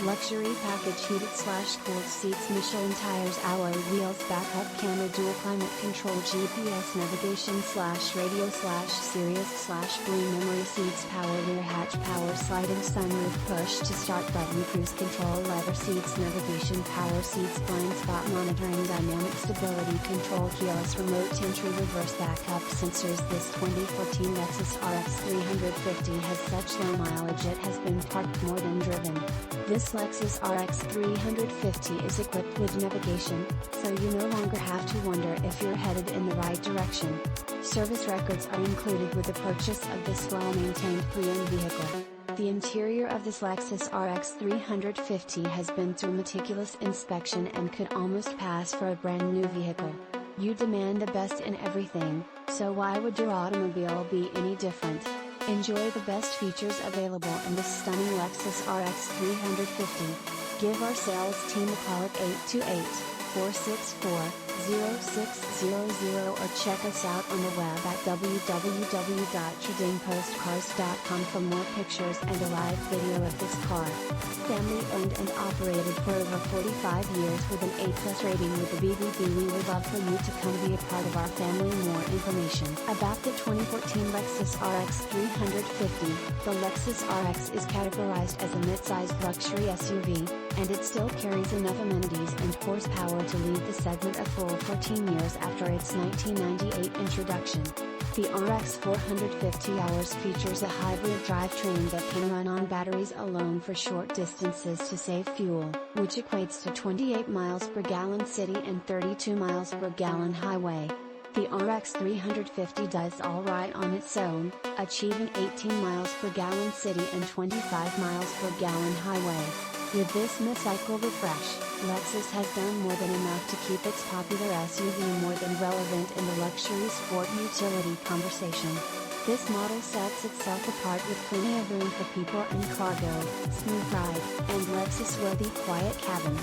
Luxury package heated/cooled seats, Michelin tires, alloy wheels, backup camera, dual climate control, GPS navigation/radio/Sirius/Blue memory seats, power rear hatch, power sliding sunroof, push to start button, cruise control, leather seats, navigation, power seats, blind spot monitoring, dynamic stability control, keyless remote entry, reverse backup sensors. This 2014 Lexus RX 350 has such low mileage it has been parked more than driven. This Lexus RX 350 is equipped with navigation, so you no longer have to wonder if you're headed in the right direction. Service records are included with the purchase of this well-maintained pre-owned vehicle. The interior of this Lexus RX 350 has been through meticulous inspection and could almost pass for a brand new vehicle. You demand the best in everything, so why would your automobile be any different? Enjoy the best features available in this stunning Lexus RX 350. Give our sales team a call at 828-464-0600 or check us out on the web at www.tradingpostcars.com for more pictures and a live video of this car. Family owned and operated for over 45 years with an A+ rating with the BBB. We would love for you to come be a part of our family. More information about the 2014 Lexus RX 350. The Lexus RX is categorized as a mid-sized luxury SUV, and it still carries enough amenities and horsepower to lead the segment a full 14 years after its 1998 introduction. The RX 450 hours features a hybrid drivetrain that can run on batteries alone for short distances to save fuel, which equates to 28 miles per gallon city and 32 miles per gallon highway. The RX 350 does alright on its own, achieving 18 miles per gallon city and 25 miles per gallon highway. With this mid-cycle refresh, Lexus has done more than enough to keep its popular SUV more than relevant in the luxury sport utility conversation. This model sets itself apart with plenty of room for people and cargo, smooth ride, and Lexus-worthy quiet cabin.